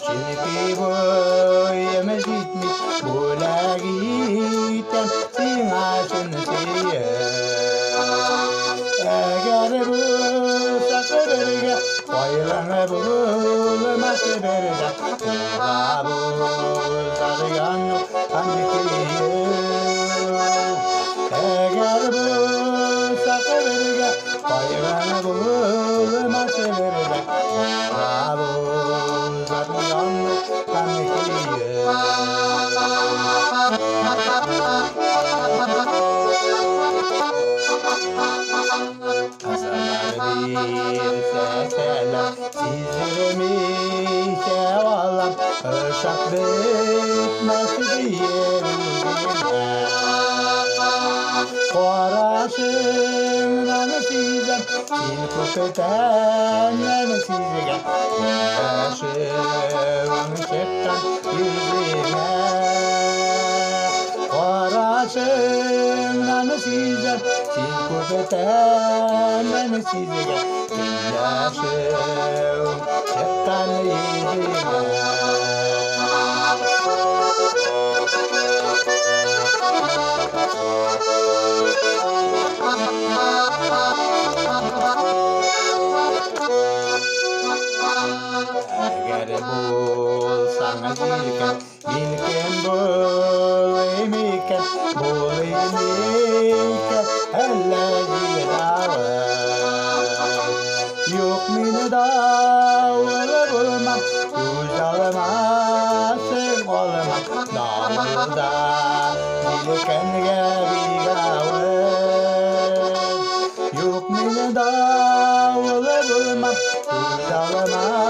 Çirki boyama gitmiş bula gitten simasın siye. Eğer bu sakırga koylanı bulmaz berda Ola bu sarıyan kandikiye. Eğer bu sakırga koylanı bulmaz berda Ola bu sarıyan kandikiye. Bir seseler sizlerimi sevallam Işak bitmez diyebilirler Koraşımdan sizem sil köpüten sizge Koraşım şektan yüzüme Koraşımdan sizem sil köpüten sizge Yaşım şektan yüzüme Eğer bulsan bilken, bilken bulaymiken, bulaymiken, elle davet. Yok mini davulu bulmam, güzelmezsin olmam, damılda bilken bir davet. Yok mini davulu bulmam, güzelmezsin